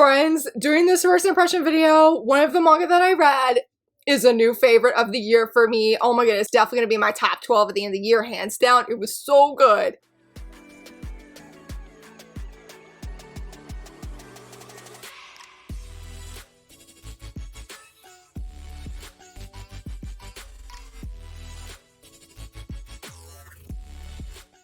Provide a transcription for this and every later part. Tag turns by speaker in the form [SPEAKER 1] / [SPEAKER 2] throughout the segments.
[SPEAKER 1] Friends, doing this first impression video, one of the manga that I read is a new favorite of the year for me. Oh my goodness, definitely gonna be my top 12 at the end of the year, hands down. It was so good.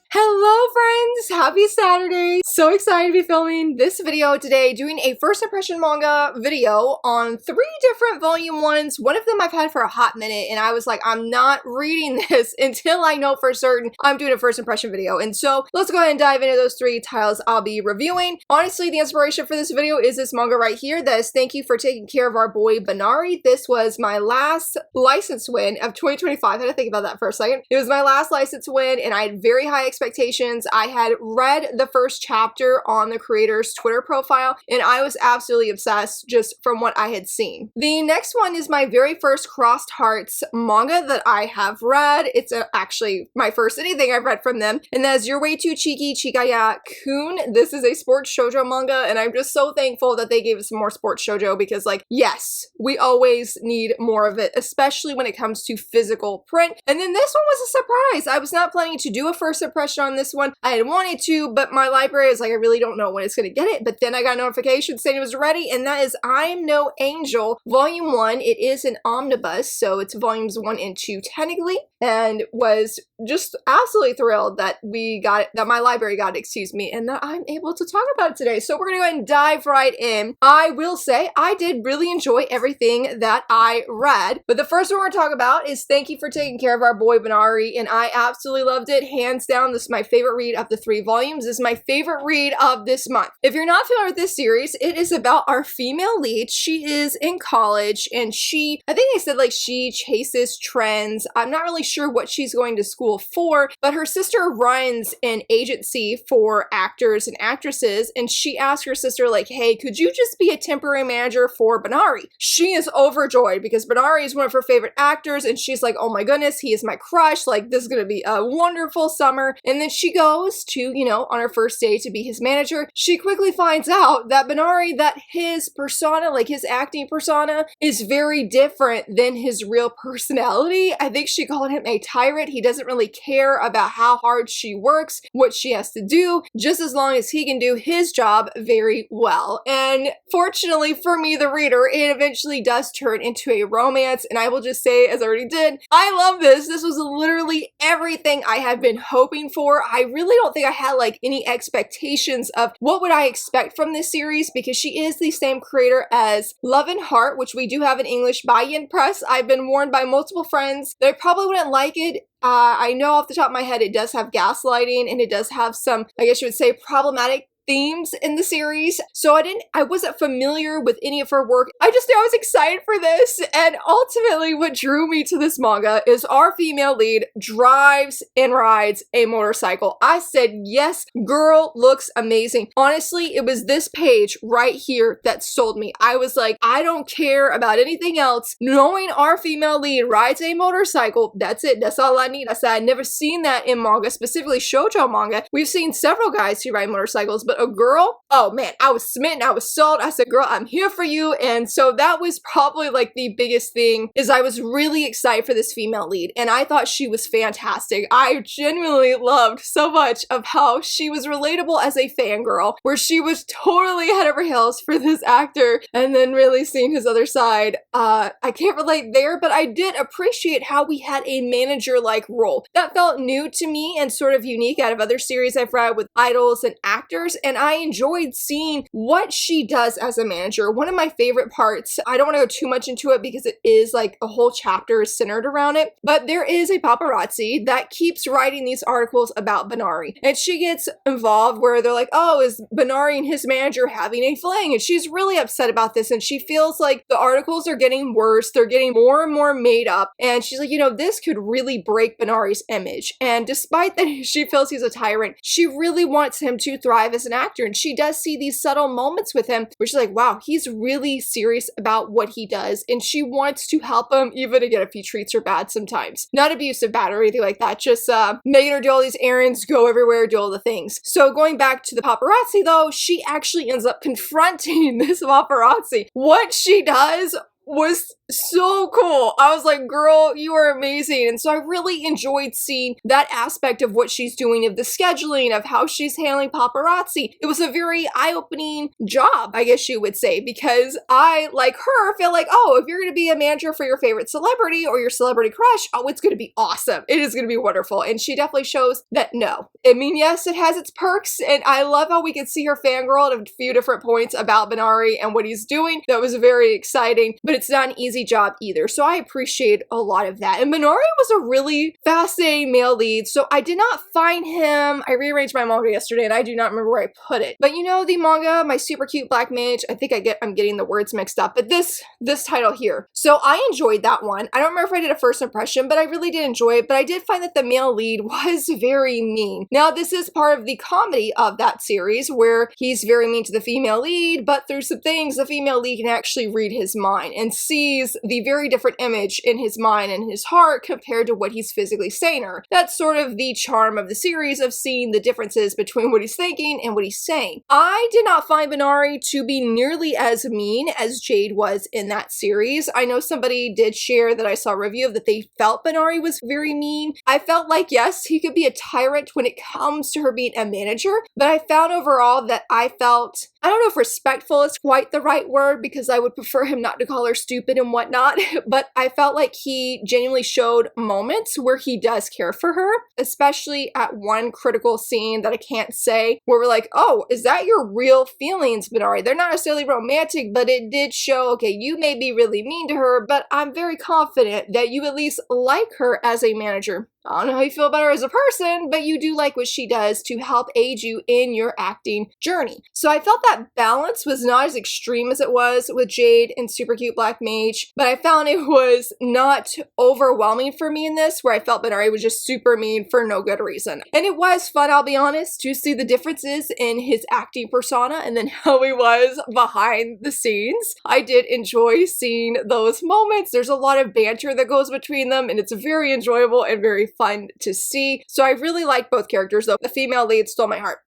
[SPEAKER 1] Hello friends, happy Saturday. So excited to be filming this video today, doing a first impression manga video on 3 different volume 1s. One of them I've had for a hot minute and I was like, I'm not reading this until I know for certain I'm doing a first impression video. And so let's go ahead and dive into those 3 titles I'll be reviewing. Honestly, the inspiration for this video is this manga right here. That is Thank You for Taking Care of Our Boy Banri. This was my last license win of 2025. I had to think about that for a second. It was my last license win and I had very high expectations. I had read the first chapter on the creator's Twitter profile and I was absolutely obsessed just from what I had seen. The next one is my very first Crossed Hearts manga that I have read. It's actually my first anything I've read from them, and that is You're Way Too Cheeky, Chigaya-kun. This is a sports shoujo manga and I'm just so thankful that they gave us more sports shoujo because, like, yes, we always need more of it, especially when it comes to physical print. And then this one was a surprise. I was not planning to do a first impression on this one. I had wanted to, but my library is like, I really don't know when it's going to get it. But then I got a notification saying it was ready, and that is I Am No Angel Volume 1. It is an omnibus, so it's volumes 1 and 2 technically, and was just absolutely thrilled that we got it, that my library got it, excuse me, and that I'm able to talk about it today. So we're gonna go ahead and dive right in. I will say I did really enjoy everything that I read, but the first one we're gonna talk about is Thank You for Taking Care of Our Boy Banri, and I absolutely loved it. Hands down, this is my favorite read of the 3 volumes. This is my favorite read of this month. If you're not familiar with this series, it is about our female lead. She is in college and I think they said like she chases trends. I'm not really sure what she's going to school for, but her sister runs an agency for actors and actresses, and she asked her sister like, hey, could you just be a temporary manager for Banri? She is overjoyed because Banri is one of her favorite actors, and she's like, oh my goodness, he is my crush, like this is gonna be a wonderful summer. And then she goes to, you know, on her first day to be his manager. She quickly finds out that Banri, that his persona, like his acting persona, is very different than his real personality. I think she called him a tyrant. He doesn't really care about how hard she works, what she has to do, just as long as he can do his job very well. And fortunately for me, the reader, it eventually does turn into a romance, and I will just say, as I already did, I love this. This was literally everything I had been hoping for. I really don't think I had like any expectations of what would I expect from this series because she is the same creator as Love and Heart, which we do have in English by Yen Press. I've been warned by multiple friends that I probably wouldn't like it. I know off the top of my head it does have gaslighting and it does have some, I guess you would say, problematic themes in the series, so I wasn't familiar with any of her work. I just knew I was excited for this, and ultimately what drew me to this manga is our female lead drives and rides a motorcycle. I said, yes, girl looks amazing. Honestly, it was this page right here that sold me. I was like, I don't care about anything else. Knowing our female lead rides a motorcycle, that's it. That's all I need. I said, I'd never seen that in manga, specifically shoujo manga. We've seen several guys who ride motorcycles, but a girl, oh man, I was smitten, I was sold. I said, girl, I'm here for you. And so that was probably like the biggest thing, is I was really excited for this female lead and I thought she was fantastic. I genuinely loved so much of how she was relatable as a fangirl, where she was totally head over heels for this actor, and then really seeing his other side. I can't relate there, but I did appreciate how we had a manager-like role. That felt new to me and sort of unique out of other series I've read with idols and actors, and I enjoyed seeing what she does as a manager. One of my favorite parts, I don't want to go too much into it because it is like a whole chapter is centered around it, but there is a paparazzi that keeps writing these articles about Banri, and she gets involved where they're like, oh, is Banri and his manager having a fling? And she's really upset about this, and she feels like the articles are getting worse, they're getting more and more made up, and she's like, you know, this could really break Banri's image. And despite that she feels he's a tyrant, she really wants him to thrive as an actor, and she does see these subtle moments with him where she's like, wow, he's really serious about what he does, and she wants to help him, even again if he treats her bad sometimes. Not abusive bad or anything like that, just making her do all these errands, go everywhere, do all the things. So going back to the paparazzi though, she actually ends up confronting this paparazzi. What she does was so cool. I was like, girl, you are amazing. And so I really enjoyed seeing that aspect of what she's doing, of the scheduling, of how she's handling paparazzi. It was a very eye-opening job, I guess you would say, because I, like her, feel like, oh, if you're going to be a manager for your favorite celebrity or your celebrity crush, oh, it's going to be awesome. It is going to be wonderful. And she definitely shows that no. I mean, yes, it has its perks, and I love how we could see her fangirl at a few different points about Banri and what he's doing. That was very exciting, but it's not an easy job either. So I appreciate a lot of that. And Banri was a really fascinating male lead. So I did not find him. I rearranged my manga yesterday and I do not remember where I put it. But you know, the manga, My Super Cute Black Mage, I think I'm getting the words mixed up, but this title here. So I enjoyed that one. I don't remember if I did a first impression, but I really did enjoy it. But I did find that the male lead was very mean. Now, this is part of the comedy of that series where he's very mean to the female lead, but through some things, the female lead can actually read his mind and sees the very different image in his mind and his heart compared to what he's physically saying to her. That's sort of the charm of the series, of seeing the differences between what he's thinking and what he's saying. I did not find Banri to be nearly as mean as Jade was in that series. I know somebody did share that I saw a review of that they felt Banri was very mean. I felt like, yes, he could be a tyrant when it comes to her being a manager, but I found overall that I felt, I don't know if respectful is quite the right word, because I would prefer him not to call her stupid and whatnot, but I felt like he genuinely showed moments where he does care for her, especially at one critical scene that I can't say, where we're like, oh, is that your real feelings, Banri? They're not necessarily romantic, but it did show, okay, you may be really mean to her, but I'm very confident that you at least like her as a manager. I don't know how you feel about her as a person, but you do like what she does to help aid you in your acting journey. So I felt that balance was not as extreme as it was with Jade and Super Cute Black Mage, but I found it was not overwhelming for me in this, where I felt Banri was just super mean for no good reason. And it was fun, I'll be honest, to see the differences in his acting persona and then how he was behind the scenes. I did enjoy seeing those moments. There's a lot of banter that goes between them, and it's very enjoyable and very fun to see. So I really like both characters though. The female lead stole my heart.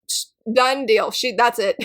[SPEAKER 1] Done deal. That's it.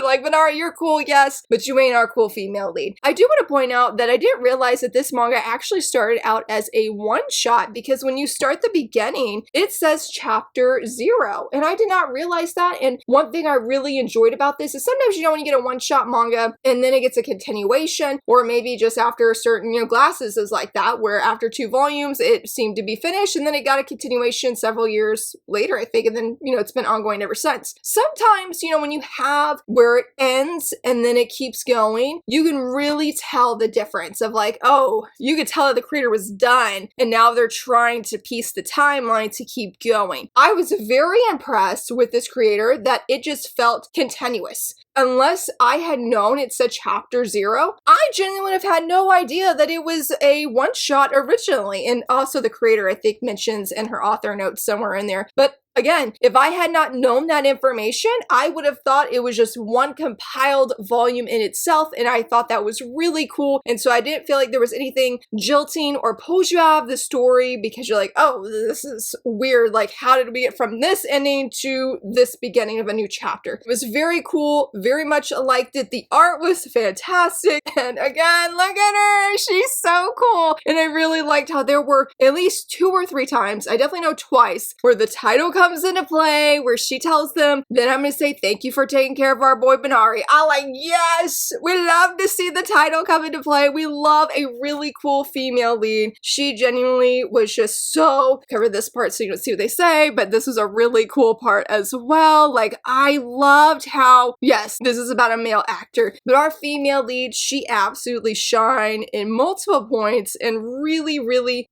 [SPEAKER 1] Like, Banri, you're cool, yes, but you ain't our cool female lead. I do want to point out that I didn't realize that this manga actually started out as a one-shot, because when you start the beginning, it says chapter 0, and I did not realize that. And one thing I really enjoyed about this is sometimes, you know, when you get a one-shot manga and then it gets a continuation, or maybe just after a certain, you know, Glasses is like that, where after 2 volumes, it seemed to be finished, and then it got a continuation several years later, I think, and then, you know, it's been ongoing ever since. Sometimes, you know, when you have where it ends and then it keeps going, you can really tell the difference of like, oh, you could tell that the creator was done and now they're trying to piece the timeline to keep going. I was very impressed with this creator that it just felt continuous. Unless I had known it said chapter 0, I genuinely would have had no idea that it was a one-shot originally. And also the creator, I think, mentions in her author notes somewhere in there. But again, if I had not known that information, I would have thought it was just one compiled volume in itself, and I thought that was really cool. And so I didn't feel like there was anything jilting or pulls you out of the story, because you're like, oh, this is weird. Like, how did we get from this ending to this beginning of a new chapter? It was very cool, very much liked it. The art was fantastic. And again, look at her, she's so cool. And I really liked how there were at least 2 or 3 times, I definitely know twice, where the title comes into play, where she tells them, then I'm gonna say thank you for taking care of our boy Banri. I'm like, yes, we love to see the title come into play. We love a really cool female lead. She genuinely was just so, cover this part so you don't see what they say, but this was a really cool part as well. Like, I loved how, yes, yes, this is about a male actor. But our female lead, she absolutely shined in multiple points and really,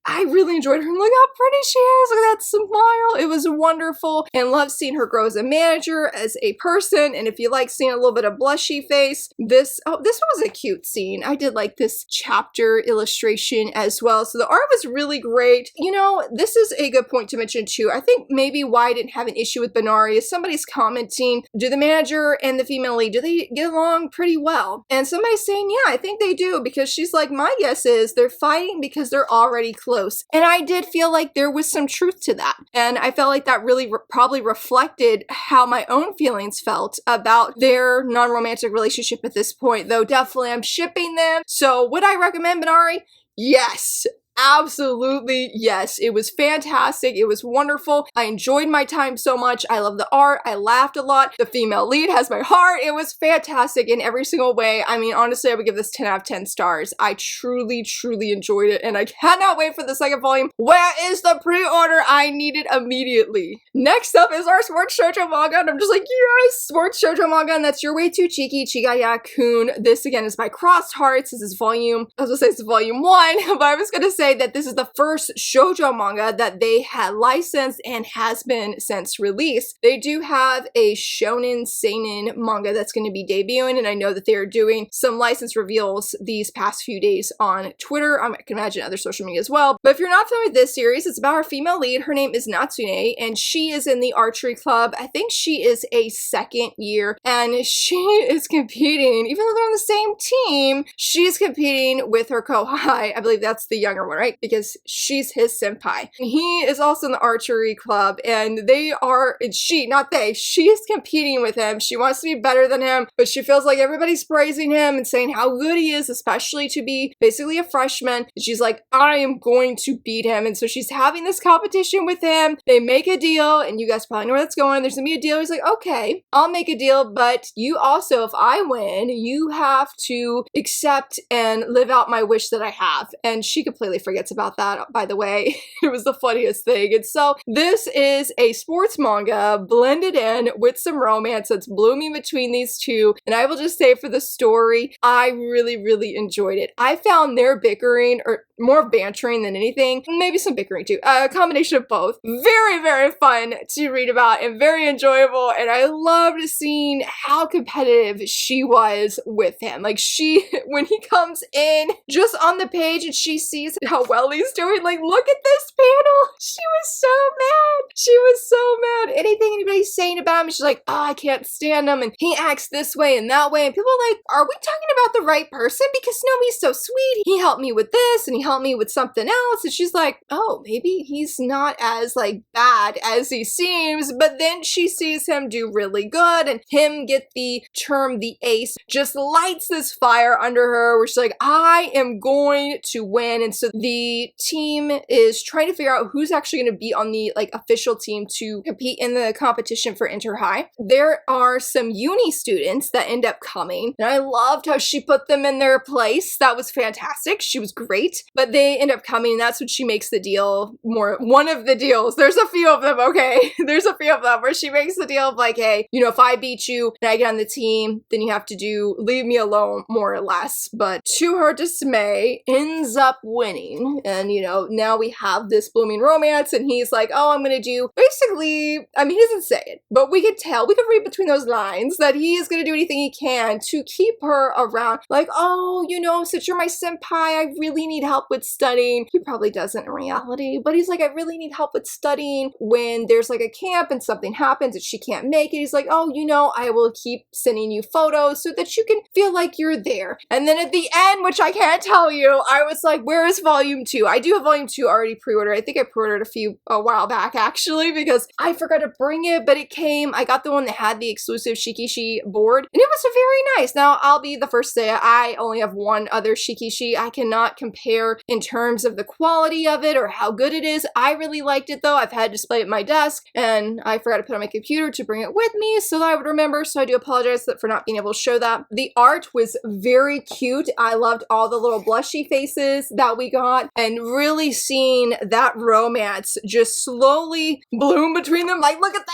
[SPEAKER 1] I really enjoyed her. Look how pretty she is. Look at that smile. It was wonderful, and love seeing her grow as a manager, as a person. And if you like seeing a little bit of blushy face, this was a cute scene. I did like this chapter illustration as well. So the art was really great. You know, this is a good point to mention too. I think maybe why I didn't have an issue with Banri is somebody's commenting, do the manager and the female lead, do they get along pretty well? And somebody's saying, yeah, I think they do, because she's like, my guess is they're fighting because they're already close. And I did feel like there was some truth to that. And I felt like that really probably reflected how my own feelings felt about their non-romantic relationship at this point, though definitely I'm shipping them. So would I recommend Banri? Yes. Absolutely, yes. It was fantastic. It was wonderful. I enjoyed my time so much. I love the art. I laughed a lot. The female lead has my heart. It was fantastic in every single way. I mean, honestly, I would give this 10 out of 10 stars. I truly enjoyed it, and I cannot wait for the second volume. Where is the pre-order? I need it immediately. Next up is our sports shoujo manga, and I'm just like, yes, sports shoujo manga, and that's Your Way Too Cheeky, Chigaya-kun. This again is by Crossed Hearts. This is volume, I was gonna say it's volume 1, but I was gonna say that this is the first shoujo manga that they had licensed and has been since released. They do have a shonen seinen manga that's going to be debuting, and I know that they are doing some license reveals these past few days on Twitter. I can imagine other social media as well. But if you're not familiar with this series, it's about our female lead. Her name is Natsune, and she is in the archery club. I think she is a second year, and she is competing, even though they're on the same team, she's competing with her kohai. I believe that's the younger one, right? Because she's his senpai. He is also in the archery club, and she is competing with him. She wants to be better than him, but she feels like everybody's praising him and saying how good he is, especially to be basically a freshman. And she's like, I am going to beat him. And so she's having this competition with him. They make a deal, and you guys probably know where that's going. There's gonna be a deal. He's like, okay, I'll make a deal, but you also, if I win, you have to accept and live out my wish that I have. And she completely forgets about that, by the way. It was the funniest thing. And so this is a sports manga blended in with some romance that's blooming between these two. And I will just say, for the story, I really enjoyed it. I found their bickering, or more bantering than anything, maybe some bickering too, a combination of both, very fun to read about and very enjoyable. And I loved seeing how competitive she was with him. Like, when he comes in just on the page and she sees how well he's doing, like, look at this panel. She was so mad. She was so mad. Anything anybody's saying about him, she's like, oh, I can't stand him, and he acts this way and that way. And people are like, are we talking about the right person? Because no, he's so sweet. He helped me with this, and he helped me with something else. And she's like, oh, maybe he's not as like bad as he seems. But then she sees him do really good, and him get the term the ace just lights this fire under her, where she's like, I am going to win. And so the team is trying to figure out who's actually going to be on the like official team to compete in the competition for Inter High. There are some uni students that end up coming, and I loved how she put them in their place. That was fantastic. She was great. But they end up coming, and that's when she makes the deal. One of the deals, there's a few of them, okay? There's a few of them where she makes the deal of like, hey, you know, if I beat you and I get on the team, then you have to leave me alone, more or less. But to her dismay, ends up winning. And, you know, now we have this blooming romance, and he's like, oh, I'm gonna do, basically, I mean, he doesn't say it, but we could read between those lines that he is gonna do anything he can to keep her around. Like, oh, you know, since you're my senpai, I really need help with studying. He probably doesn't in reality, but he's like, I really need help with studying when there's like a camp and something happens and she can't make it. He's like, oh, you know, I will keep sending you photos so that you can feel like you're there. And then at the end, which I can't tell you, I was like, where is volume 2? I do have volume 2 already pre-ordered. I think I pre-ordered a while back, actually, because I forgot to bring it, but it came. I got the one that had the exclusive Shikishi board, and it was very nice. Now, I'll be the first to say I only have one other Shikishi. I cannot compare sure in terms of the quality of it or how good it is. I really liked it though. I've had to display it at my desk and I forgot to put it on my computer to bring it with me so that I would remember, so I do apologize for not being able to show that. The art was very cute. I loved all the little blushy faces that we got and really seeing that romance just slowly bloom between them. Like, look at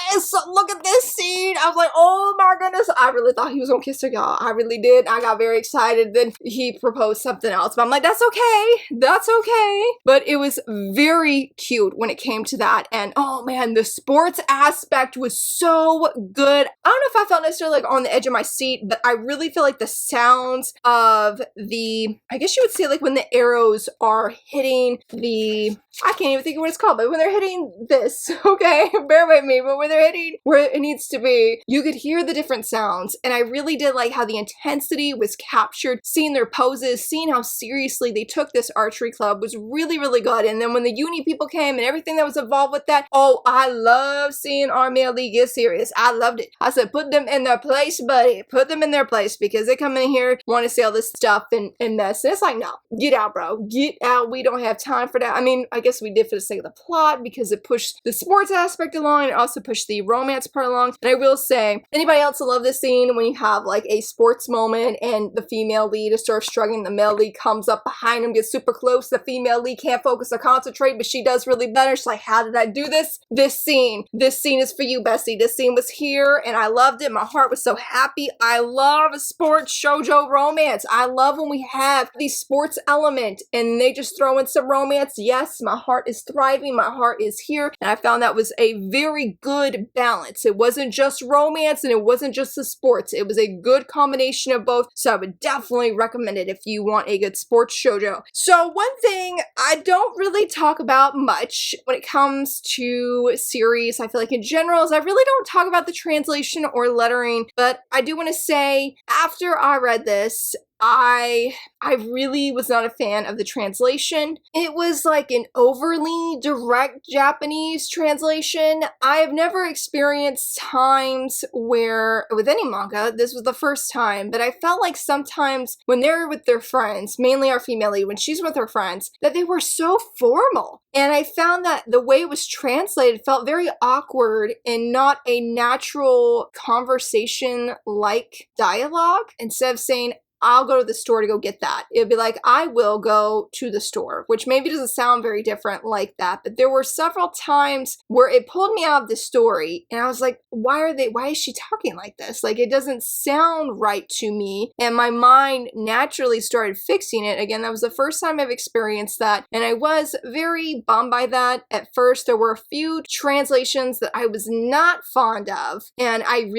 [SPEAKER 1] this scene. I was like, oh my goodness. I really thought he was gonna kiss her, y'all. I really did. I got very excited. Then he proposed something else, but I'm like, that's okay. That's okay. But it was very cute when it came to that. And oh man, the sports aspect was so good. I don't know if I felt necessarily like on the edge of my seat, but I really feel like the sounds of I guess you would say like when the arrows are hitting I can't even think of what it's called, but when they're hitting this, okay, bear with me, but when they're hitting where it needs to be, you could hear the different sounds. And I really did like how the intensity was captured, seeing their poses, seeing how seriously they took this archery club was really, really good. And then when the uni people came and everything that was involved with that, oh, I love seeing our male league get serious. I loved it. I said, put them in their place, buddy. Put them in their place because they come in here, want to say all this stuff and mess. And it's like, no, get out, bro. Get out. We don't have time for that. I mean, I guess we did for the sake of the plot because it pushed the sports aspect along and also pushed the romance part along. And I will say, anybody else love this scene when you have like a sports moment and the female lead is sort of struggling, the male lead comes up behind him, gets super close, the female lead can't focus or concentrate, but she does really better. She's like, how did I do this? This scene is for you, Bessie. This scene was here and I loved it. My heart was so happy. I love a sports shoujo romance. I love when we have the sports element and they just throw in some romance. Yes, my heart is thriving. My heart is here. And I found that was a very good balance. It wasn't just romance and it wasn't just the sports. It was a good combination of both. So I would definitely recommend it if you want a good sports shoujo. So one thing I don't really talk about much when it comes to series, I feel like in general, is I really don't talk about the translation or lettering, but I do want to say after I read this, I really was not a fan of the translation. It was like an overly direct Japanese translation. I have never experienced times where, with any manga, this was the first time, but I felt like sometimes when they're with their friends, mainly our female lead, when she's with her friends, that they were so formal. And I found that the way it was translated felt very awkward and not a natural conversation-like dialogue. Instead of saying, I'll go to the store to go get that, it would be like, I will go to the store, which maybe doesn't sound very different like that, but there were several times where it pulled me out of the story and I was like, why is she talking like this? Like, it doesn't sound right to me. And my mind naturally started fixing it. Again, that was the first time I've experienced that. And I was very bummed by that. At first, there were a few translations that I was not fond of. And I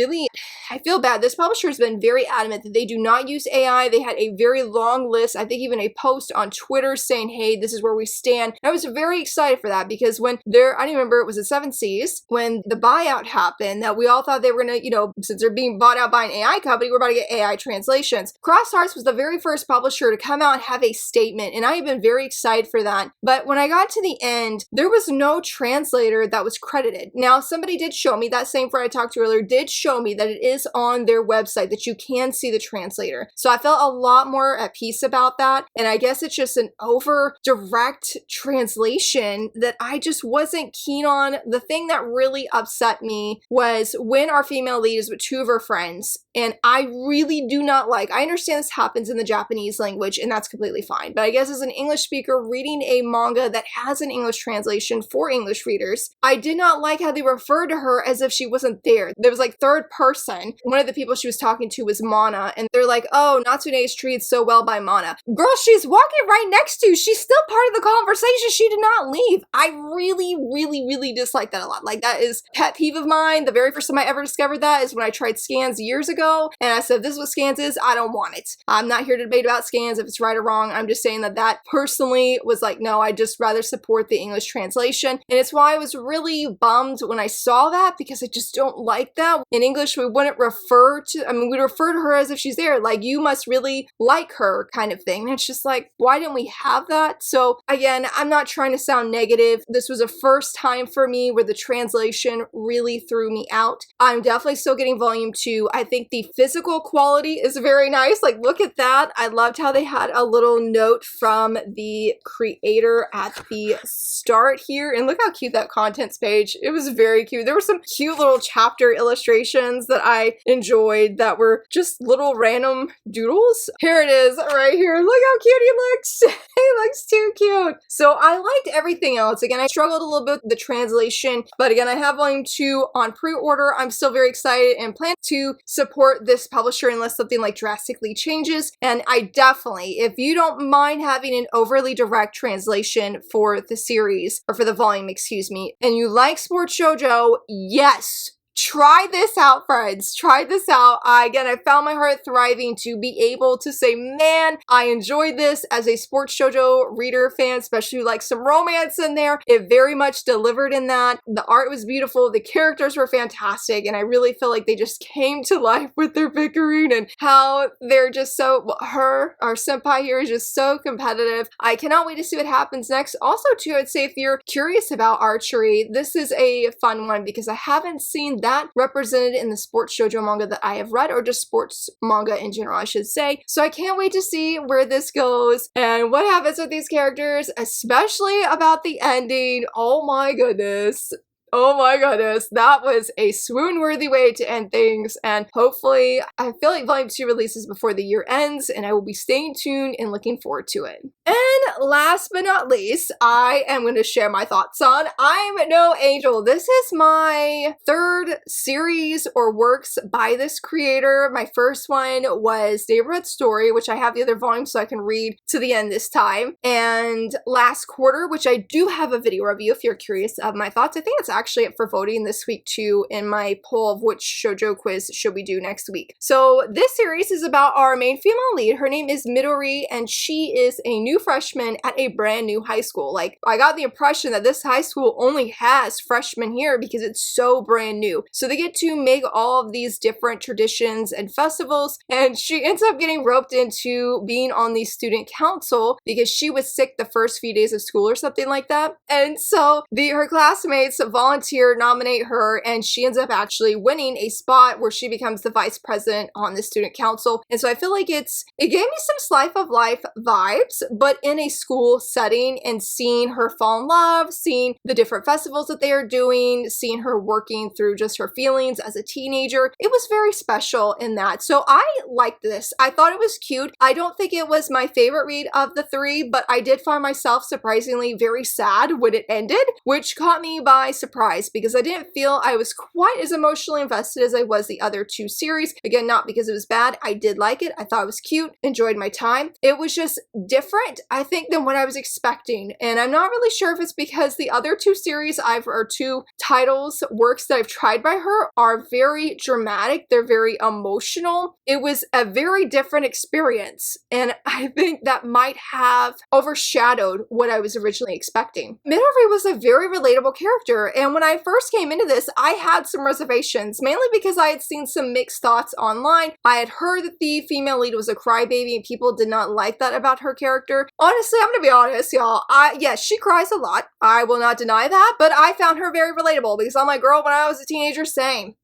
[SPEAKER 1] feel bad. This publisher has been very adamant that they do not use AI. They had a very long list, I think even a post on Twitter saying, hey, this is where we stand. And I was very excited for that because when I don't even remember, it was at Seven Seas, when the buyout happened, that we all thought they were gonna, since they're being bought out by an AI company, we're about to get AI translations. Crossed Hearts was the very first publisher to come out and have a statement, and I have been very excited for that. But when I got to the end, there was no translator that was credited. Now, somebody did show me, that same friend I talked to earlier did show me that it is on their website, that you can see the translator. So I felt a lot more at peace about that. And I guess it's just an over direct translation that I just wasn't keen on. The thing that really upset me was when our female lead is with two of her friends. And I really do not like, I understand this happens in the Japanese language and that's completely fine. But I guess as an English speaker reading a manga that has an English translation for English readers, I did not like how they referred to her as if she wasn't there. There was like third person. One of the people she was talking to was Mana. And they're like, oh, Natsune is treated so well by Mana. Girl, she's walking right next to you. She's still part of the conversation. She did not leave. I really dislike that a lot. Like, that is a pet peeve of mine. The very first time I ever discovered that is when I tried scans years ago. And I said, this is what scans is. I don't want it. I'm not here to debate about scans if it's right or wrong. I'm just saying that personally was like, no, I'd just rather support the English translation. And it's why I was really bummed when I saw that, because I just don't like that. In English, we wouldn't refer to, we'd refer to her as if she's there. Like, you must us really like her kind of thing. And it's just like, why didn't we have that? So again, I'm not trying to sound negative. This was a first time for me where the translation really threw me out. I'm definitely still getting volume 2. I think the physical quality is very nice. Like, look at that. I loved how they had a little note from the creator at the start here. And look how cute that contents page. It was very cute. There were some cute little chapter illustrations that I enjoyed that were just little random doodles. Here it is right here. Look how cute he looks. He looks too cute. So I liked everything else. Again, I struggled a little bit with the translation, but again, I have volume 2 on pre-order. I'm still very excited and plan to support this publisher unless something like drastically changes. And I definitely, if you don't mind having an overly direct translation for the series, or for the volume, excuse me, and you like sports shoujo, yes, try this out, friends. Try this out. Again, I found my heart thriving to be able to say, man, I enjoyed this as a sports shoujo reader fan, especially like some romance in there. It very much delivered in that. The art was beautiful. The characters were fantastic. And I really feel like they just came to life with their bickering and how they're just so, our senpai here is just so competitive. I cannot wait to see what happens next. Also, too, I'd say if you're curious about archery, this is a fun one because I haven't seen that represented in the sports shoujo manga that I have read, or just sports manga in general, I should say. So I can't wait to see where this goes and what happens with these characters, especially about the ending. Oh my goodness. Oh my goodness, that was a swoon-worthy way to end things, and hopefully, I feel like Volume 2 releases before the year ends, and I will be staying tuned and looking forward to it. And last but not least, I am going to share my thoughts on I'm No Angel. This is my third series or works by this creator. My first one was Neighborhood Story, which I have the other volume so I can read to the end this time, and Last Quarter, which I do have a video review if you're curious of my thoughts. I think it's actually up for voting this week too in my poll of which shoujo quiz should we do next week. So this series is about our main female lead. Her name is Midori, and she is a new freshman at a brand new high school. Like, I got the impression that this high school only has freshmen here because it's so brand new. So they get to make all of these different traditions and festivals, and she ends up getting roped into being on the student council because she was sick the first few days of school or something like that. And so her classmates volunteer, nominate her, and she ends up actually winning a spot where she becomes the vice president on the student council. And so I feel like it gave me some slice of life vibes, but in a school setting, and seeing her fall in love, seeing the different festivals that they are doing, seeing her working through just her feelings as a teenager. It was very special in that. So I liked this. I thought it was cute. I don't think it was my favorite read of the three, but I did find myself surprisingly very sad when it ended, which caught me by surprise because I didn't feel I was quite as emotionally invested as I was the other two series. Again, not because it was bad. I did like it. I thought it was cute, enjoyed my time. It was just different, I think, than what I was expecting. And I'm not really sure if it's because the other two series or two titles, works that I've tried by her are very dramatic. They're very emotional. It was a very different experience. And I think that might have overshadowed what I was originally expecting. Midori was a very relatable character. And when I first came into this, I had some reservations, mainly because I had seen some mixed thoughts online. I had heard that the female lead was a crybaby and people did not like that about her character. Honestly, I'm gonna be honest, y'all. Yes, she cries a lot. I will not deny that, but I found her very relatable because I'm like, girl, when I was a teenager, same.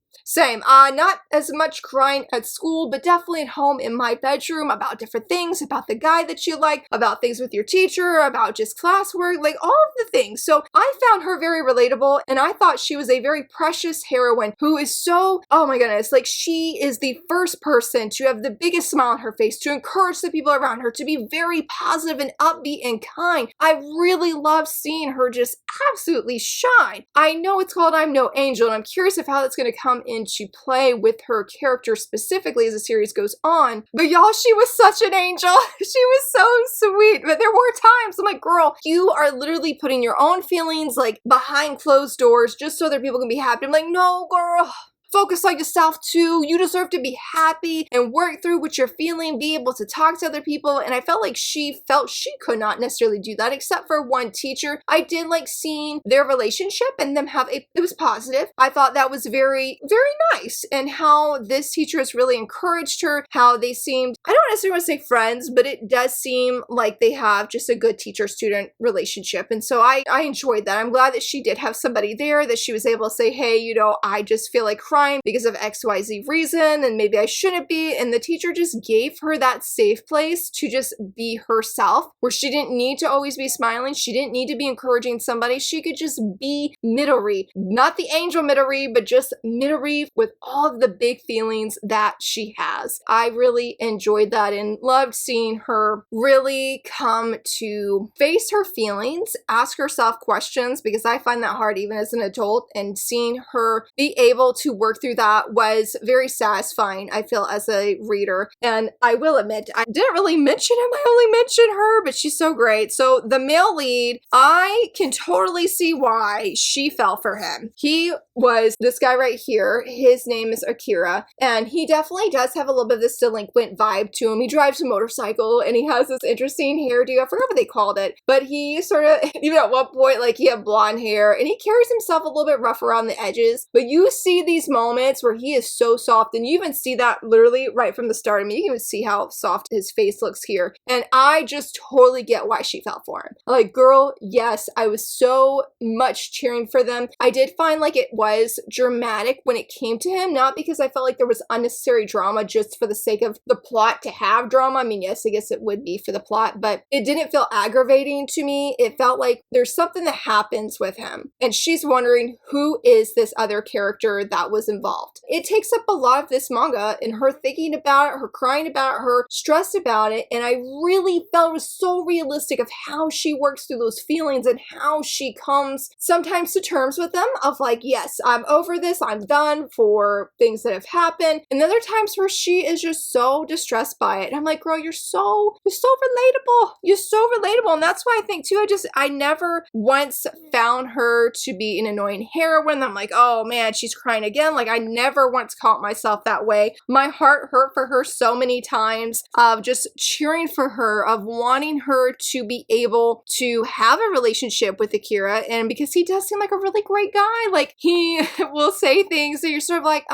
[SPEAKER 1] Not as much crying at school, but definitely at home in my bedroom about different things, about the guy that you like, about things with your teacher, about just classwork, like all of the things. So I found her very relatable, and I thought she was a very precious heroine who is so, oh my goodness, like she is the first person to have the biggest smile on her face, to encourage the people around her, to be very positive and upbeat and kind. I really love seeing her just absolutely shine. I know it's called I'm No Angel, and I'm curious of how that's going to come into play with her character specifically as the series goes on. But y'all, she was such an angel. She was so sweet. But there were times I'm like, girl, you are literally putting your own feelings like behind closed doors just so other people can be happy. I'm like, no, girl. focus on yourself too. You deserve to be happy and work through what you're feeling, be able to talk to other people. And I felt like she felt she could not necessarily do that except for one teacher. I did like seeing their relationship and them have it was positive. I thought that was very, very nice. And how this teacher has really encouraged her, how they seemed, I don't necessarily want to say friends, but it does seem like they have just a good teacher-student relationship. And so I enjoyed that. I'm glad that she did have somebody there that she was able to say, hey, you know, I just feel like crying because of XYZ reason, and maybe I shouldn't be. And the teacher just gave her that safe place to just be herself, where she didn't need to always be smiling. She didn't need to be encouraging somebody. She could just be Midori, not the angel Midori, but just Midori with all of the big feelings that she has. I really enjoyed that and loved seeing her really come to face her feelings, ask herself questions, because I find that hard even as an adult, and seeing her be able to work through that was very satisfying, I feel, as a reader. And I will admit, I didn't really mention him, I only mentioned her, but she's so great. So the male lead, I can totally see why she fell for him. He was this guy right here. His name is Akira, and he definitely does have a little bit of this delinquent vibe to him. He drives a motorcycle and he has this interesting hairdo. I forgot what they called it, but he sort of, even at one point, like he had blonde hair and he carries himself a little bit rough around the edges. But you see these moments where he is so soft, and you even see that literally right from the start. I mean, you can even see how soft his face looks here. And I just totally get why she fell for him. Like, girl, yes, I was so much cheering for them. I did find like it was dramatic when it came to him, not because I felt like there was unnecessary drama just for the sake of the plot to have drama. I mean, yes, I guess it would be for the plot, but it didn't feel aggravating to me. It felt like there's something that happens with him, and she's wondering who is this other character that was involved. It takes up a lot of this manga and her thinking about it, her crying about it, her stressed about it, and I really felt it was so realistic of how she works through those feelings and how she comes sometimes to terms with them of like, yes, I'm over this, I'm done for things that have happened. And other times where she is just so distressed by it. And I'm like, girl, you're so relatable. You're so relatable. And that's why I think too, I never once found her to be an annoying heroine. I'm like, oh man, she's crying again. Like, I never once caught myself that way. My heart hurt for her so many times of just cheering for her, of wanting her to be able to have a relationship with Akira. And because he does seem like a really great guy, like he will say things that you're sort of like,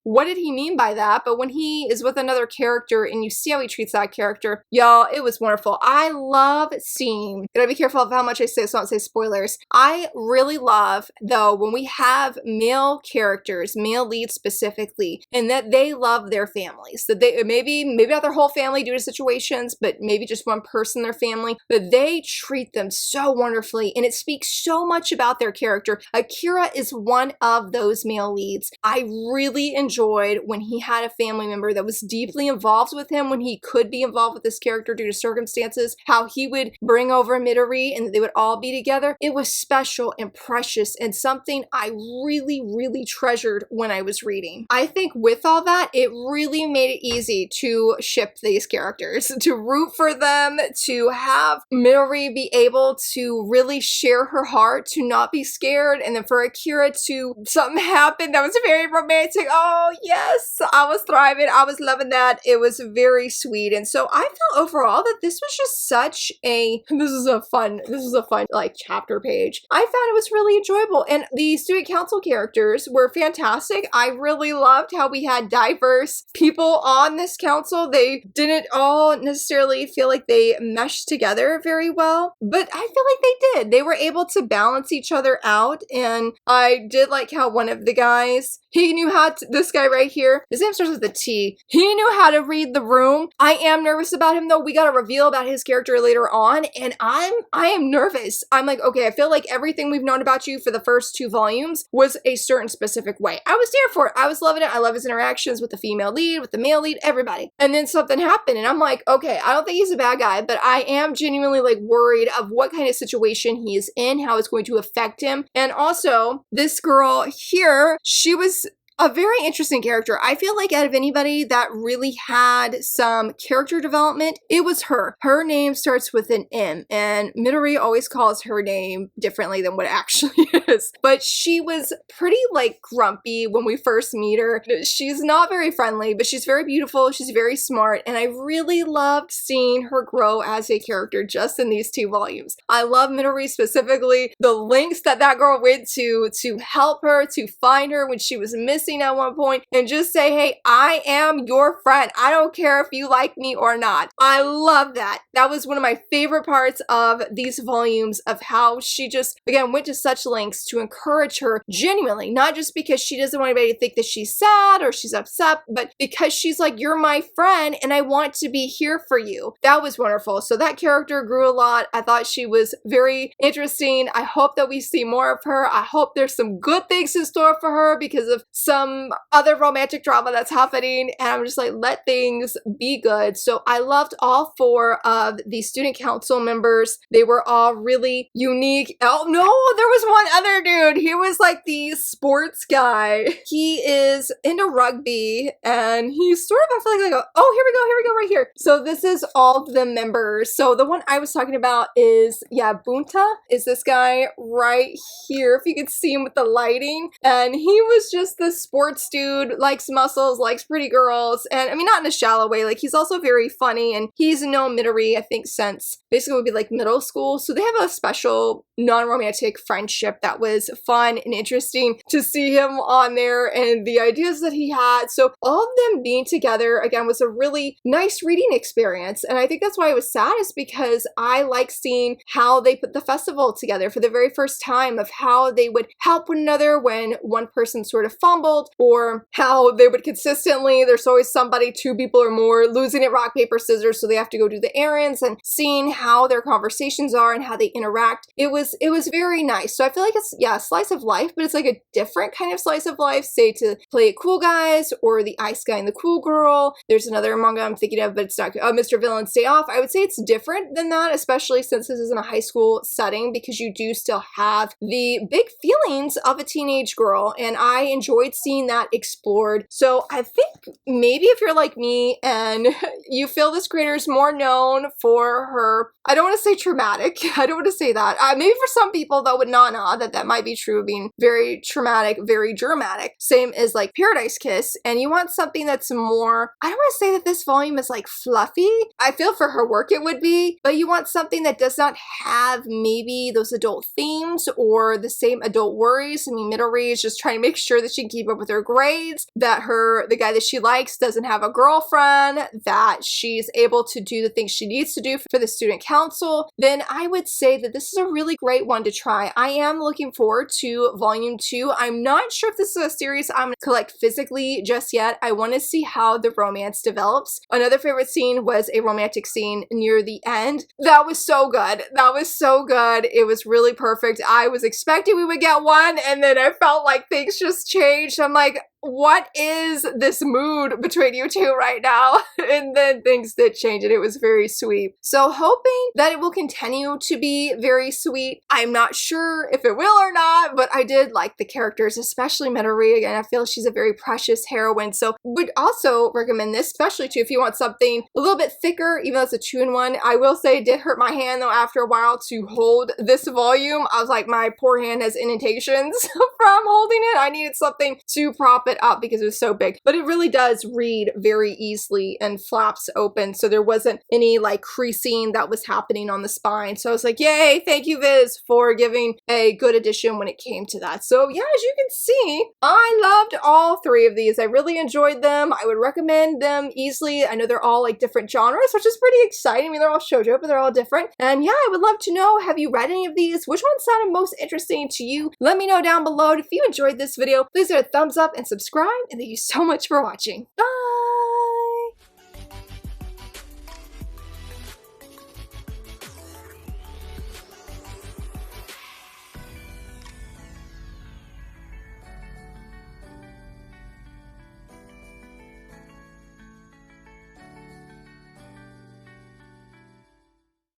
[SPEAKER 1] what did he mean by that? But when he is with another character and you see how he treats that character, y'all, it was wonderful. I love seeing, gotta be careful of how much I say so I don't say spoilers. I really love, though, when we have male characters, male leads specifically, and that they love their families, that they maybe not their whole family due to situations, but maybe just one person in their family, but they treat them so wonderfully, and it speaks so much about their character. Akira is one of those male leads. I really enjoyed when he had a family member that was deeply involved with him when he could be involved with this character due to circumstances, how he would bring over Midori and they would all be together. It was special and precious and something I really, really treasured when I was reading. I think with all that, it really made it easy to ship these characters, to root for them, to have Midori be able to really share her heart, to not be scared, and then for Akira to something happen that was very romantic. Oh yes, I was thriving. I was loving that. It was very sweet. And so I felt overall that this was just such a, this is a fun like chapter page. I found it was really enjoyable, and the student council characters were fantastic. I really loved how we had diverse people on this council. They didn't all necessarily feel like they meshed together very well, but I feel like they did. They were able to balance each other out, and I did like how one of the guys, he knew how to, this guy right here, his name starts with a T. He knew how to read the room. I am nervous about him though. We got a reveal about his character later on, and I am nervous. I'm like, okay, I feel like everything we've known about you for the first 2 volumes was a certain specific way. I was there for it. I was loving it. I love his interactions with the female lead, with the male lead, everybody. And then something happened, and I'm like, okay, I don't think he's a bad guy, but I am genuinely like worried of what kind of situation he is in, how it's going to affect him. And also, this girl here, she was a very interesting character. I feel like out of anybody that really had some character development, it was her. Her name starts with an M, and Midori always calls her name differently than what it actually is. But she was pretty like grumpy when we first meet her. She's not very friendly, but she's very beautiful. She's very smart, and I really loved seeing her grow as a character just in these 2 volumes. I love Midori specifically, the lengths that girl went to help her, to find her when she was missing at one point, and just say, hey, I am your friend. I don't care if you like me or not. I love that. That was one of my favorite parts of these volumes, of how she just, again, went to such lengths to encourage her genuinely, not just because she doesn't want anybody to think that she's sad or she's upset, but because she's like, you're my friend and I want to be here for you. That was wonderful. So that character grew a lot. I thought she was very interesting. I hope that we see more of her. I hope there's some good things in store for her because of some other romantic drama that's happening, and I'm just like, let things be good. So I loved all 4 of the student council members. They were all really unique. Oh no, there was one other dude. He was like the sports guy. He is into rugby, and he's sort of, I feel like, oh, here we go right here. So this is all of the members. So the one I was talking about is, yeah, Bunta is this guy right here, if you could see him with the lighting. And he was just the sports dude, likes muscles, likes pretty girls, and I mean, not in a shallow way, like he's also very funny, and he's known Midori, I think, since basically would be like middle school. So they have a special non-romantic friendship that was fun and interesting to see him on there and the ideas that he had. So all of them being together, again, was a really nice reading experience. And I think that's why I was sad, is because I like seeing how they put the festival together for the very first time, of how they would help one another when one person sort of fumbled, or how they would consistently, there's always somebody, 2 people or more, losing at rock, paper, scissors, so they have to go do the errands, and seeing how their conversations are and how they interact. It was very nice. So I feel like it's, yeah, a slice of life, but it's like a different kind of slice of life, say to Play It Cool Guys, or The Ice Guy and the Cool Girl. There's another manga I'm thinking of, but it's not, Mr. Villain's Day Off. I would say it's different than that, especially since this is in a high school setting, because you do still have the big feelings of a teenage girl, and I enjoyed seeing that explored. So I think maybe if you're like me and you feel this creator is more known for her, I don't want to say traumatic, I don't want to say that. Maybe for some people that would not know that might be true, being very traumatic, very dramatic, same as like Paradise Kiss, and you want something that's more, I don't want to say that this volume is like fluffy. I feel for her work it would be, but you want something that does not have maybe those adult themes or the same adult worries. I mean, Midori is just trying to make sure that she can keep up with her grades, that the guy that she likes doesn't have a girlfriend, that she's able to do the things she needs to do for the student council. Then I would say that this is a really great one to try. I am looking forward to volume 2. I'm not sure if this is a series I'm going to collect physically just yet. I want to see how the romance develops. Another favorite scene was a romantic scene near the end. That was so good. That was so good. It was really perfect. I was expecting we would get one, and then I felt like things just changed. I'm like, what is this mood between you 2 right now? And then things did change, and it was very sweet. So hoping that it will continue to be very sweet. I'm not sure if it will or not, but I did like the characters, especially Midori. Again, I feel she's a very precious heroine. So would also recommend this, especially too if you want something a little bit thicker, even though it's a 2-in-1. I will say it did hurt my hand though after a while to hold this volume. I was like, my poor hand has indentations from holding it. I needed something to prop it up because it was so big, but it really does read very easily and flaps open, so there wasn't any like creasing that was happening on the spine. So I was like, yay, thank you Viz for giving a good addition when it came to that. So yeah, as you can see, I loved all 3 of these. I really enjoyed them. I would recommend them easily. I know they're all like different genres, which is pretty exciting. I mean, they're all shoujo, but they're all different. And yeah, I would love to know, have you read any of these? Which one sounded most interesting to you? Let me know down below. If you enjoyed this video, please hit a thumbs up and subscribe, and thank you so much for watching. Bye!